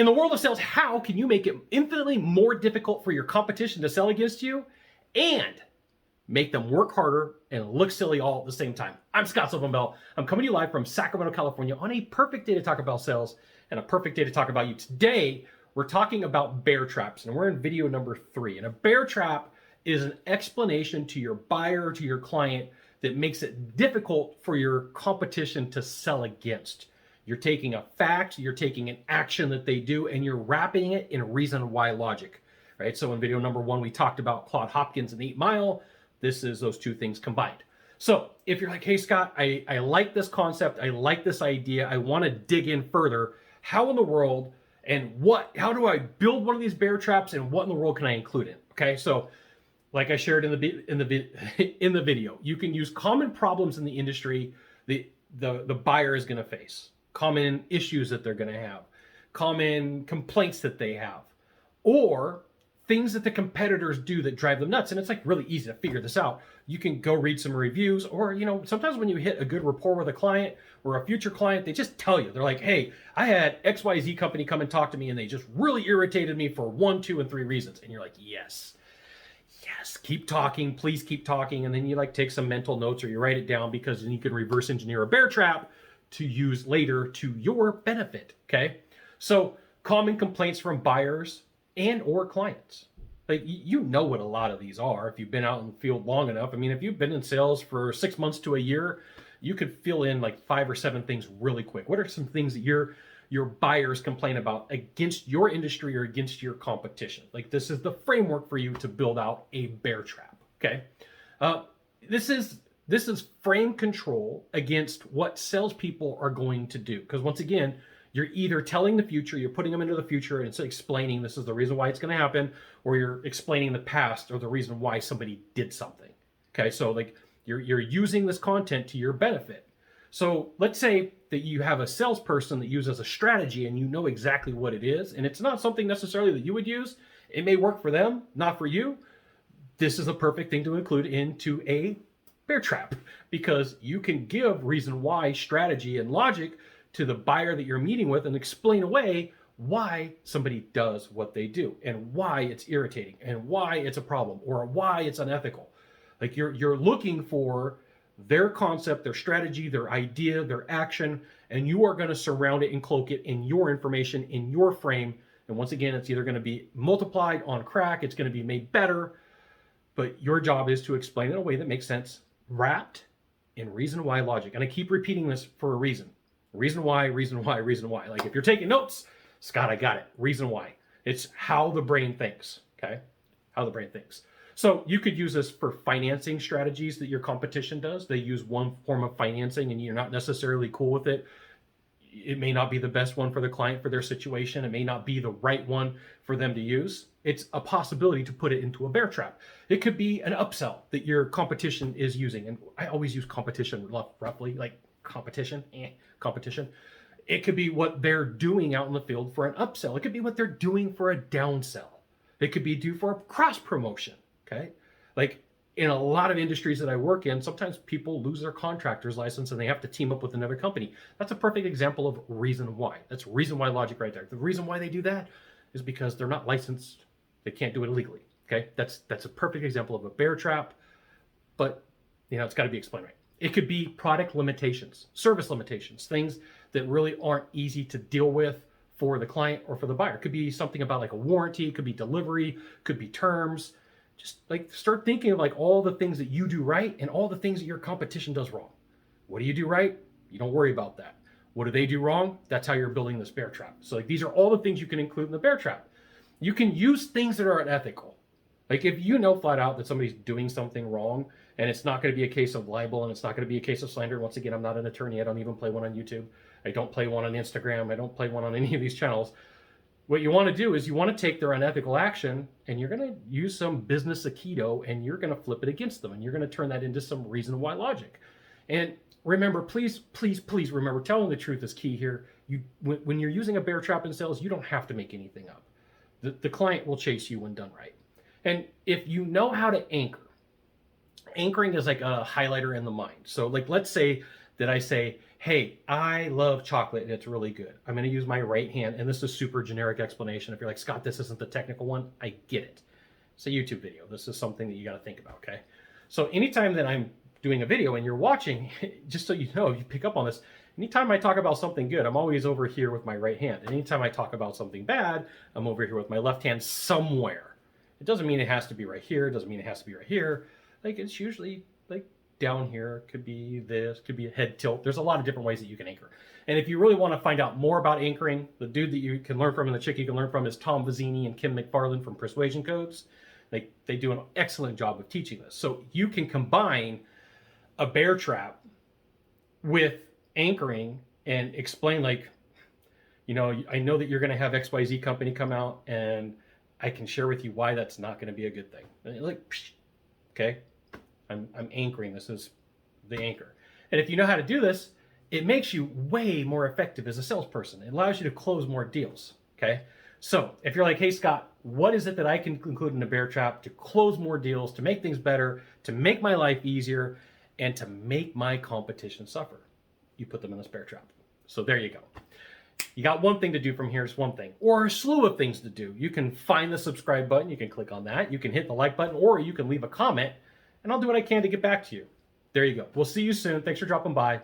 In the world of sales, how can you make it infinitely more difficult for your competition to sell against you and make them work harder and look silly all at the same time? I'm Scott Silverman. I'm coming to you live from Sacramento, California on a perfect day to talk about sales and a perfect day to talk about you. Today, we're talking about bear traps, and we're in video number 3. And a bear trap is an explanation to your buyer, to your client, that makes it difficult for your competition to sell against. You're taking a fact, you're taking an action that they do, and you're wrapping it in reason why logic, right? So in video number 1, we talked about Claude Hopkins and the 8 Mile. This is those two things combined. So if you're like, hey, Scott, I like this concept, I like this idea, I want to dig in further, how in the world and how do I build one of these bear traps, and what in the world can I include in? Okay, so like I shared in the video, you can use common problems in the industry the buyer is going to face, common issues that they're going to have, common complaints that they have, or things that the competitors do that drive them nuts. And it's like really easy to figure this out. You can go read some reviews, or sometimes when you hit a good rapport with a client or a future client, they just tell you, they're like, hey, I had XYZ company come and talk to me and they just really irritated me for 1, 2, and 3 reasons. And you're like, yes, keep talking, please keep talking. And then you like take some mental notes or you write it down, because then you can reverse engineer a bear trap to use later to your benefit. Okay, so common complaints from buyers and or clients. Like, you know what a lot of these are if you've been out in the field long enough. I mean, if you've been in sales for 6 months to a year, you could fill in like 5 or 7 things really quick. What are some things that your buyers complain about against your industry or against your competition? Like, this is the framework for you to build out a bear trap. Okay, this is frame control against what salespeople are going to do. Because once again, you're either telling the future, you're putting them into the future, and it's explaining this is the reason why it's going to happen, or you're explaining the past or the reason why somebody did something. Okay, so like you're using this content to your benefit. So let's say that you have a salesperson that uses a strategy and you know exactly what it is, and it's not something necessarily that you would use. It may work for them, not for you. This is a perfect thing to include into a bear trap, because you can give reason why strategy and logic to the buyer that you're meeting with and explain away why somebody does what they do and why it's irritating and why it's a problem or why it's unethical. Like, you're looking for their concept, their strategy, their idea, their action, and you are going to surround it and cloak it in your information, in your frame. And once again, it's either going to be multiplied on crack, it's going to be made better, but your job is to explain it in a way that makes sense, wrapped in reason why logic. And I keep repeating this for a reason. Reason why, reason why, reason why. Like, if you're taking notes, Scott, I got it. Reason why. It's how the brain thinks, okay? How the brain thinks. So you could use this for financing strategies that your competition does. They use one form of financing and you're not necessarily cool with it. It may not be the best one for the client, for their situation. It may not be the right one for them to use. It's a possibility to put it into a bear trap. It could be an upsell that your competition is using. And I always use competition roughly, like competition. It could be what they're doing out in the field for an upsell. It could be what they're doing for a downsell. It could be due for a cross promotion. Okay, like in a lot of industries that I work in, sometimes people lose their contractor's license and they have to team up with another company. That's a perfect example of reason why. That's reason why logic right there. The reason why they do that is because they're not licensed. They can't do it illegally. Okay, that's a perfect example of a bear trap, but it's got to be explained right. It could be product limitations, service limitations, things that really aren't easy to deal with for the client or for the buyer. It could be something about like a warranty, it could be delivery, could be terms. Just like start thinking of like all the things that you do right and all the things that your competition does wrong. What do you do right? You don't worry about that. What do they do wrong? That's how you're building this bear trap. So like these are all the things you can include in the bear trap. You can use things that are unethical. Like if you know flat out that somebody's doing something wrong and it's not going to be a case of libel and it's not going to be a case of slander. Once again, I'm not an attorney. I don't even play one on YouTube. I don't play one on Instagram. I don't play one on any of these channels. What you want to do is you want to take their unethical action and you're going to use some business aikido and you're going to flip it against them and you're going to turn that into some reason why logic. And remember, please remember, telling the truth is key here. When you're using a bear trap in sales, you don't have to make anything up. The client will chase you when done right. And if you know how to anchor, anchoring is like a highlighter in the mind. So like, let's say Did I say, hey, I love chocolate and it's really good. I'm going to use my right hand. And this is a super generic explanation. If you're like, Scott, this isn't the technical one, I get it. It's a YouTube video. This is something that you got to think about, okay? So anytime that I'm doing a video and you're watching, just so you know, you pick up on this, anytime I talk about something good, I'm always over here with my right hand. And anytime I talk about something bad, I'm over here with my left hand somewhere. It doesn't mean it has to be right here. It doesn't mean it has to be right here. Like, it's usually like down here. Could be this, could be a head tilt. There's a lot of different ways that you can anchor. And if you really want to find out more about anchoring, the dude that you can learn from and the chick you can learn from is Tom Vizzini and Kim McFarland from Persuasion Codes. They do an excellent job of teaching this. So you can combine a bear trap with anchoring and explain, like, you know, I know that you're going to have XYZ company come out and I can share with you why that's not going to be a good thing. And like, okay, I'm anchoring. This is the anchor. And if you know how to do this, it makes you way more effective as a salesperson. It allows you to close more deals, okay? So if you're like, hey, Scott, what is it that I can include in a bear trap to close more deals, to make things better, to make my life easier, and to make my competition suffer? You put them in this bear trap. So there you go. You got one thing to do from here, is one thing, or a slew of things to do. You can find the subscribe button. You can click on that. You can hit the like button, or you can leave a comment, and I'll do what I can to get back to you. There you go. We'll see you soon. Thanks for dropping by.